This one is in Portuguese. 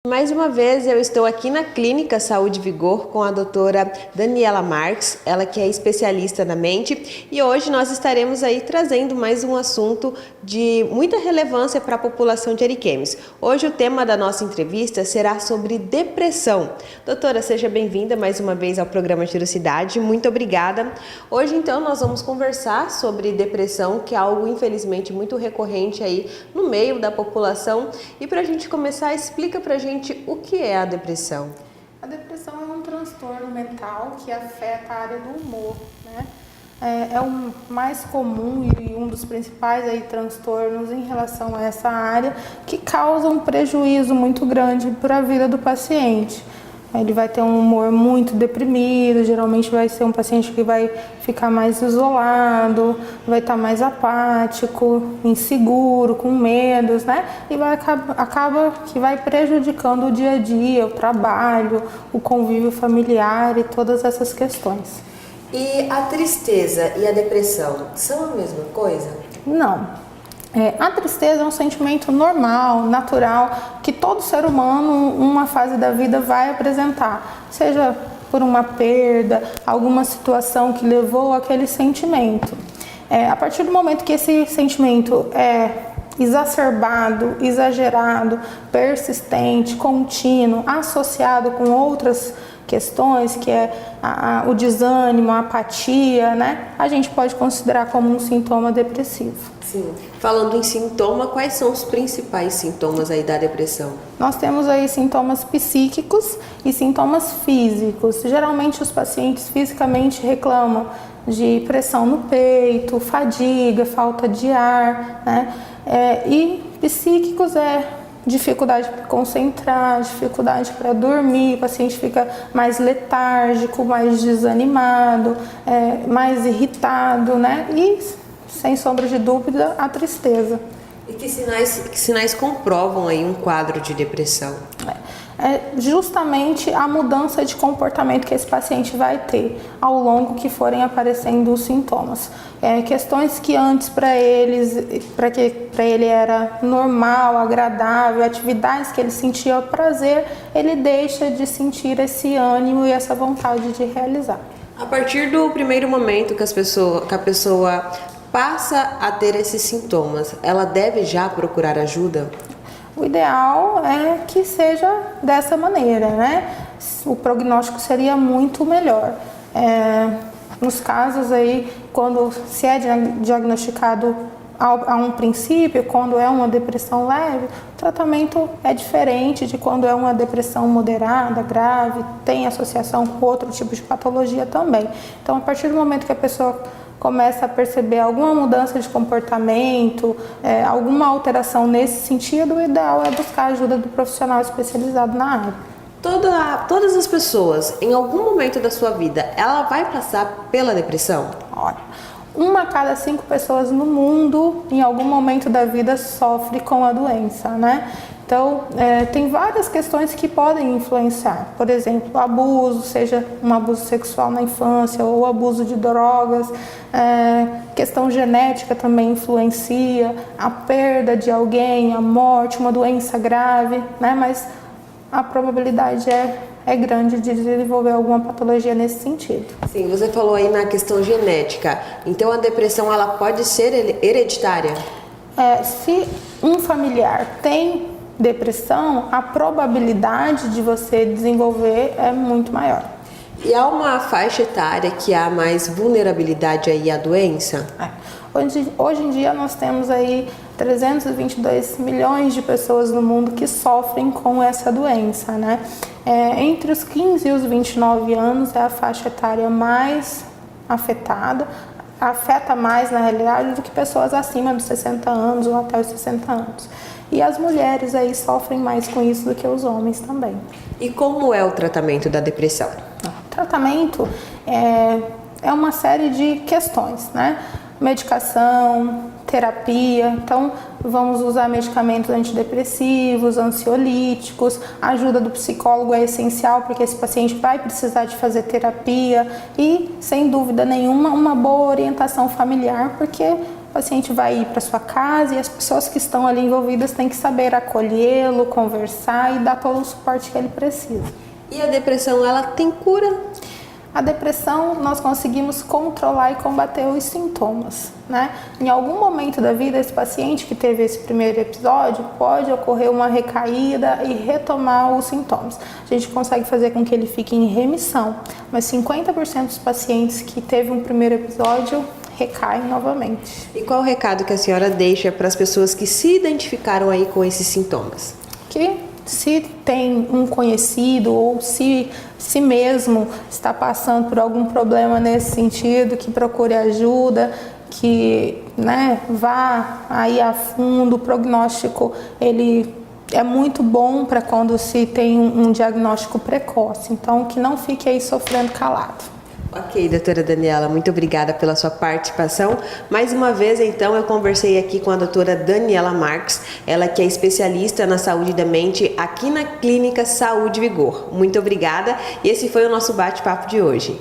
Mais uma vez eu estou aqui na Clínica Saúde Vigor com a doutora Daniela Marques, ela que é especialista na mente, e hoje nós estaremos aí trazendo mais um assunto de muita relevância para a população de Ariquemes. Hoje o tema da nossa entrevista será sobre depressão. Doutora, seja bem-vinda mais uma vez ao programa Tirocidade, muito obrigada. Hoje então nós vamos conversar sobre depressão, que é algo infelizmente muito recorrente aí no meio da população, e para a gente começar, explica para a gente o que é a depressão. A depressão é um transtorno mental que afeta a área do humor, né? É o mais comum e um dos principais aí transtornos em relação a essa área, que causa um prejuízo muito grande para a vida do paciente. Ele vai ter um humor muito deprimido, geralmente vai ser um paciente que vai ficar mais isolado, vai estar mais apático, inseguro, com medos, né? E acaba que vai prejudicando o dia a dia, o trabalho, o convívio familiar e todas essas questões. E a tristeza e a depressão são a mesma coisa? Não. A tristeza é um sentimento normal, natural, que todo ser humano, uma fase da vida, vai apresentar, seja por uma perda, alguma situação que levou àquele sentimento. A partir do momento que esse sentimento é exacerbado, exagerado, persistente, contínuo, associado com outras questões, que é o desânimo, a apatia, né? A gente pode considerar como um sintoma depressivo. Sim. Falando em sintoma, quais são os principais sintomas aí da depressão? Nós temos aí sintomas psíquicos e sintomas físicos. Geralmente os pacientes fisicamente reclamam de pressão no peito, fadiga, falta de ar, né? E psíquicos dificuldade para concentrar, dificuldade para dormir, o paciente fica mais letárgico, mais desanimado, mais irritado, né? E, sem sombra de dúvida, a tristeza. E que sinais comprovam aí um quadro de depressão? Justamente a mudança de comportamento que esse paciente vai ter ao longo que forem aparecendo os sintomas. Questões que antes para ele era normal, agradável, atividades que ele sentia prazer, ele deixa de sentir esse ânimo e essa vontade de realizar. A partir do primeiro momento que a pessoa passa a ter esses sintomas, ela deve já procurar ajuda? O ideal é que seja dessa maneira, né? O prognóstico seria muito melhor. Nos casos aí, quando se é diagnosticado a um princípio, quando é uma depressão leve, o tratamento é diferente de quando é uma depressão moderada, grave, tem associação com outro tipo de patologia também. Então, a partir do momento que a pessoa começa a perceber alguma mudança de comportamento, alguma alteração nesse sentido, o ideal é buscar a ajuda do profissional especializado na área. Todas as pessoas, em algum momento da sua vida, ela vai passar pela depressão? Olha, 1 a cada 5 pessoas no mundo, em algum momento da vida, sofre com a doença, né? Então, tem várias questões que podem influenciar. Por exemplo, abuso, seja um abuso sexual na infância ou abuso de drogas. Questão genética também influencia. A perda de alguém, a morte, uma doença grave, né? Mas a probabilidade é grande de desenvolver alguma patologia nesse sentido. Sim, você falou aí na questão genética. Então, a depressão ela pode ser hereditária? Se um familiar tem depressão, a probabilidade de você desenvolver é muito maior. E há uma faixa etária que há mais vulnerabilidade aí à doença? Hoje em dia nós temos aí 322 milhões de pessoas no mundo que sofrem com essa doença, né? Entre os 15 e os 29 anos é a faixa etária mais afetada, afeta mais na realidade do que pessoas acima dos 60 anos ou até os 60 anos. E as mulheres aí sofrem mais com isso do que os homens também. E como é o tratamento da depressão? O tratamento é uma série de questões, né? Medicação, terapia, então vamos usar medicamentos antidepressivos, ansiolíticos, a ajuda do psicólogo é essencial porque esse paciente vai precisar de fazer terapia e, sem dúvida nenhuma, uma boa orientação familiar, porque o paciente vai ir para sua casa e as pessoas que estão ali envolvidas têm que saber acolhê-lo, conversar e dar todo o suporte que ele precisa. E a depressão, ela tem cura? A depressão, nós conseguimos controlar e combater os sintomas, né? Em algum momento da vida, esse paciente que teve esse primeiro episódio, pode ocorrer uma recaída e retomar os sintomas. A gente consegue fazer com que ele fique em remissão, mas 50% dos pacientes que teve um primeiro episódio recaem novamente. E qual o recado que a senhora deixa para as pessoas que se identificaram aí com esses sintomas? Que se tem um conhecido ou se mesmo está passando por algum problema nesse sentido, que procure ajuda, que vá aí a fundo. O prognóstico ele é muito bom para quando se tem um diagnóstico precoce, então que não fique aí sofrendo calado. Ok, doutora Daniela, muito obrigada pela sua participação. Mais uma vez, então, eu conversei aqui com a doutora Daniela Marques, ela que é especialista na saúde da mente aqui na Clínica Saúde Vigor. Muito obrigada e esse foi o nosso bate-papo de hoje.